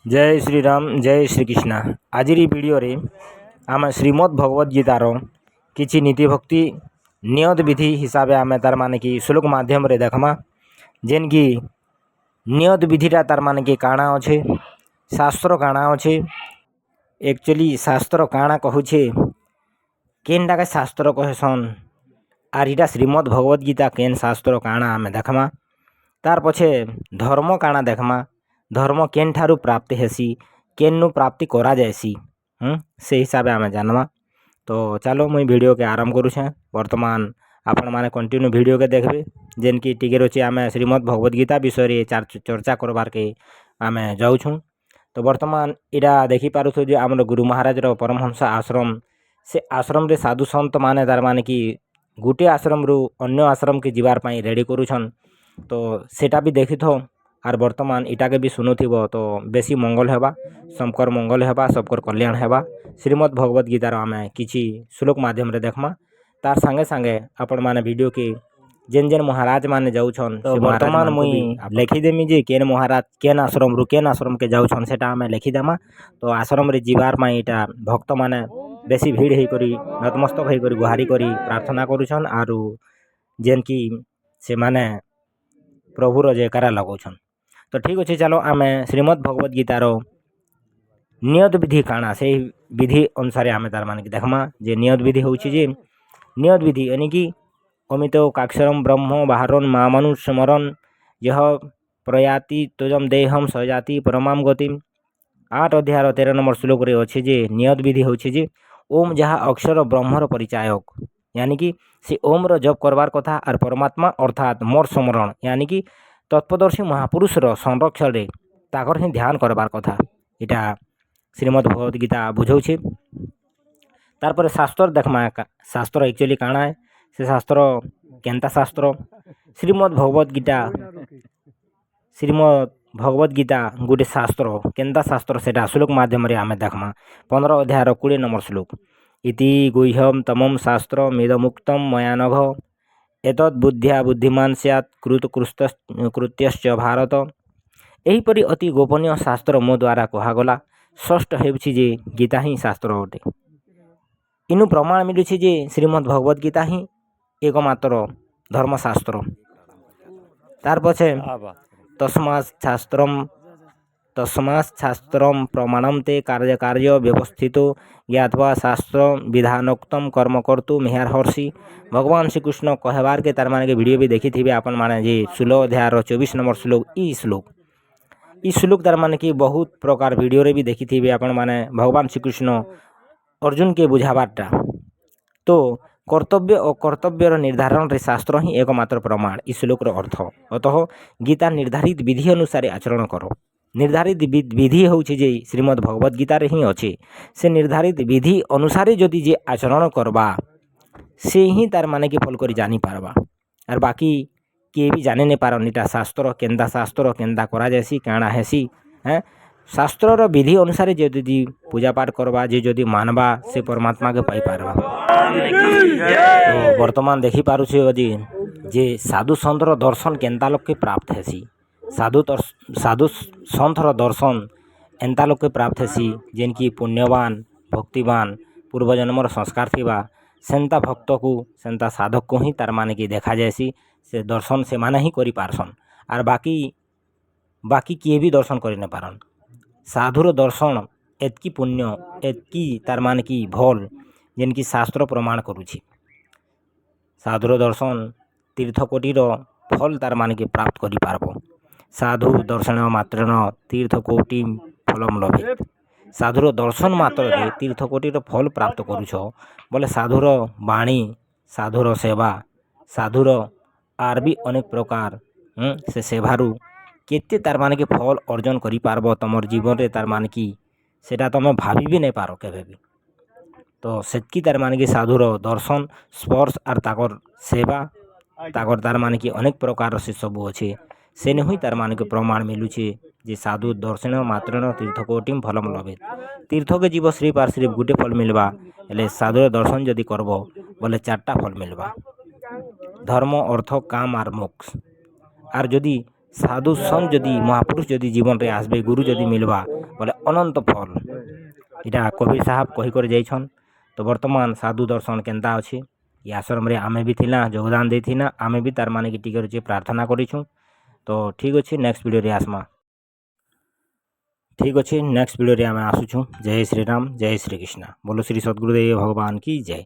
जय श्री राम जय श्री कृष्ण आज वीडियो रे आम श्रीमद् भगवद गीतार किछि नीति भक्ति नियत विधि हिसाब आम तार माने कि श्लोक माध्यम रे देखमा जेन कि नियत विधिटा तार माने कि काଣା अच्छे शास्त्र काଣା अच्छे एक्चुअली शास्त्र काଣା कहूछे केनटा के शास्त्र कहसन आर इटा श्रीमद् भगवद गीता केन शास्त्र काଣା आम देखमा तार पछे धर्म काଣା देखमा धर्म केन ठारू प्राप्ति हेसी केनु प्राप्ति करा जायसी से हिसाब आम जानवा। तो चलो मुई वीडियो के आरंभ करूछे। वर्तमान आपण माने कंटिन्यू वीडियो के देखबे जेन की टिके रोचे आम श्रीमद् भगवद गीता विषय चर्चा करबार के आम जाऊँ। तो वर्तमान इटा देखी पारुथु जे आमर गुरु महाराज रो परमहंस आश्रम से आश्रम रे साधु संत माने तार माने कि गुटे आश्रम रु अन्य आश्रम के जीवार पाई रेडी करूछन। तो सेटा भी देखी थो आर वर्तमान इटा के भी सुनुथिबो तो बेसी मंगल हेबा सबकर मंगल हेबा सबकर कल्याण हेबा। श्रीमद् भगवद गीतार आमे किछि श्लोक माध्यम रे देखमा तार संगे संगे आपण माने वीडियो के जेन जेन महाराज माने जाउछन तो वर्तमान मुई लिखि देमी जे केन महाराज केन आश्रम के जाउछन सेटा आमे लिखि देमा। तो आश्रम रे जीवार माई इटा भक्त माने बेसी भीड़ हे करी नतमस्तक हे करी गुहारी करी प्रार्थना करूछन आरु जेन की से माने प्रभु रो जयकारा लगाउछन। तो ठीक अच्छे चलो आम श्रीमद् भगवद गीतार नियत विधि काଣା से विधि अनुसार आम तार मान देखमा जे नियत विधि हूँ जे नियत विधि यानी कि अमित काक्षरम ब्रह्म बाहरन मामनु स्मरन यह प्रयाति तुजम देहम सजाति परमाम गतिम 8 अध्याय 13 नंबर श्लोक रे अच्छे जे नियत विधि हूँ जे ओम जहाँ अक्षर ब्रह्मर परिचायक यानी कि से ओम रो जप करबार कथा और परमात्मा अर्थात मोर स्मरण यानी कि तत्पदर्शी महापुरुष संरक्षण रे ताकर ही ध्यान करबार कथा इटा श्रीमद् भगवद गीता बुझाऊे। तारपर शास्त्र देखमा शास्त्र एक्चुअली काଣା है से शास्त्र केनता शास्त्र श्रीमद् भगवद गीता गोटे शास्त्र केनता शास्त्र सेटा श्लोक माध्यम रे आमे देखमा 15 अध्याय 20 नंबर श्लोक इति गुह्यम तमम शास्त्र मेदमुक्तम मया नघ एतद् बुद्धिया बुद्धिमान स्यात् कृत्यश्च भारत। एहीपरि अति गोपनीय शास्त्र मो द्वारा कहागला षष्ठ हेउछि जे गीता ही शास्त्र अटे। इनु प्रमाण मिलुछि जे श्रीमद् भगवद गीता ही एकमात्र धर्मशास्त्र। तार पछे तस्मात् शास्त्रम प्रमाणम ते कार्य व्यवस्थितो ज्ञात्वा शास्त्र विधानोक्तम कर्म कर्तु मेहर्षि। भगवान श्रीकृष्ण कहबार के तार माने के वीडियो भी देखी थी आपन माने जे 16 अध्याय 24 नंबर श्लोक ई श्लोक तार माने कि बहुत प्रकार वीडियो रे भी देखी थी आपन माने भगवान श्रीकृष्ण अर्जुन के बुझाबारटा। तो कर्तव्य और कर्तव्यर निर्धारण रे शास्त्र ही एकमात्र प्रमाण इस श्लोक रो अर्थ। अतः गीता निर्धारित विधि अनुसार आचरण करो। निर्धारित विधि हूँ जे श्रीमद् भगवद गीतार ही अच्छे से निर्धारित विधि अनुसार जदि जे आचरण करबा से ही तार माने कि फल करी जानी पारबा और बाकी किए भी जाने नहीं पारन इटा शास्त्र केंदा करा जायसी काଣା हेसी हैं शास्त्र विधि अनुसार जदि पूजा पाठ करबा जे जदि मानबा से परमात्मा के पाई पारबा। तो वर्तमान देखी पारुछे अजी जे साधु संतर दर्शन केंता लोक के प्राप्त हेसी साधु संतर दर्शन एंता लोक के प्राप्त हेसी जेन की पुण्यवान भक्तिवान पूर्वजन्मर संस्कार थिबा सेंता भक्त को सेंता साधक को ही तार माने कि देखा जायसी से दर्शन से माने ही करी पारसन और बाकी किए भी दर्शन करि न पारन। साधुर दर्शन एतकी पुण्य एतकी तार माने कि भल जेन की शास्त्र प्रमाण करूछि। साधुर दर्शन तीर्थकोटिर फल तार माने कि प्राप्त करि पारबो। साधु दर्शन मात्रेन तीर्थकोटि फलम लभेत। साधुर दर्शन मात्र तीर्थकोटिर फल प्राप्त करुछ बोले साधुर वाणी साधुर सेवा साधुर आर भी अनेक प्रकार से सेवारू केते तार माने कि फल अर्जन करि पारबो तमर जीवन रे तार माने कि सेटा तमे भाभी भी नहीं पारो केबे भी। तो सेतकी तार माने कि साधुर दर्शन स्पर्श और ताकर सेवा ताकर तार माने कि अनेक प्रकार से सब अच्छे से नहीं तार माने के प्रमाण मिलुछे जे साधु दर्शन मात्रेन तीर्थकोटिम फलम लभेत। तीर्थ के जीव सिर्फ और सिर्फ गुटे फल मिलवा हेले साधुर दर्शन जदि करबो बोले 4टा फल मिलवा धर्म अर्थ काम और मोक्ष। और जदि साधु संत जदि महापुरुष जदि जीवन रे आसबे गुरु जदि मिलवा ବୋଲେ ଅନନ୍ତ ଫଲ୍ ଇଟା କବିର ସାହେବ କହିକରି ଯାଇଛନ୍। ତ ବର୍ତ୍ତମାନ ସାଧୁ ଦର୍ଶନ କେନ୍ତା ଅଛି ଇ ଆଶ୍ରମରେ ଆମେ ବି ଥିଲା ଯୋଗଦାନ ଦେଇଥିନା ଆମେ ବି ତାର ମାନେ କି ଟିକେ ରହୁଛି ପ୍ରାର୍ଥନା କରିଛୁଁ। ତ ଠିକ୍ ଅଛି ନେକ୍ସଟ ଭିଡ଼ିଓରେ ଆସ୍ମା। ଠିକ୍ ଅଛି ନେକ୍ସଟ ଭିଡ଼ିଓରେ ଆମେ ଆସୁଛୁଁ। ଜୟ ଶ୍ରୀରାମ ଜୟ ଶ୍ରୀକୃଷ୍ଣ ବୋलो ଶ୍ରୀ ସଦ୍ଗୁରୁଦେव ଭଗବାନ की जय।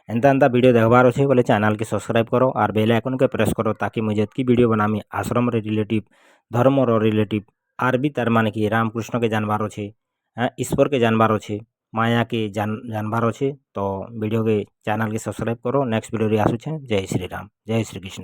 एंता एंता वीडियो देखबार अच्छे बोले चैनल के सब्सक्राइब करो और बेल आइकन के प्रेस करो ताकि मुझे जितकी वीडियो बनामी आश्रम रे रिलेटिव धर्म रो रिलेटिव आर भी तार माने कि रामकृष्ण के जानबार अच्छे ईश्वर के जानबार अच्छे माया के जानबार अच्छे। तो वीडियो के चैनल के सब्सक्राइब करो। नेक्स्ट वीडियो रे आसुछे। जय श्रीराम जय श्रीकृष्ण।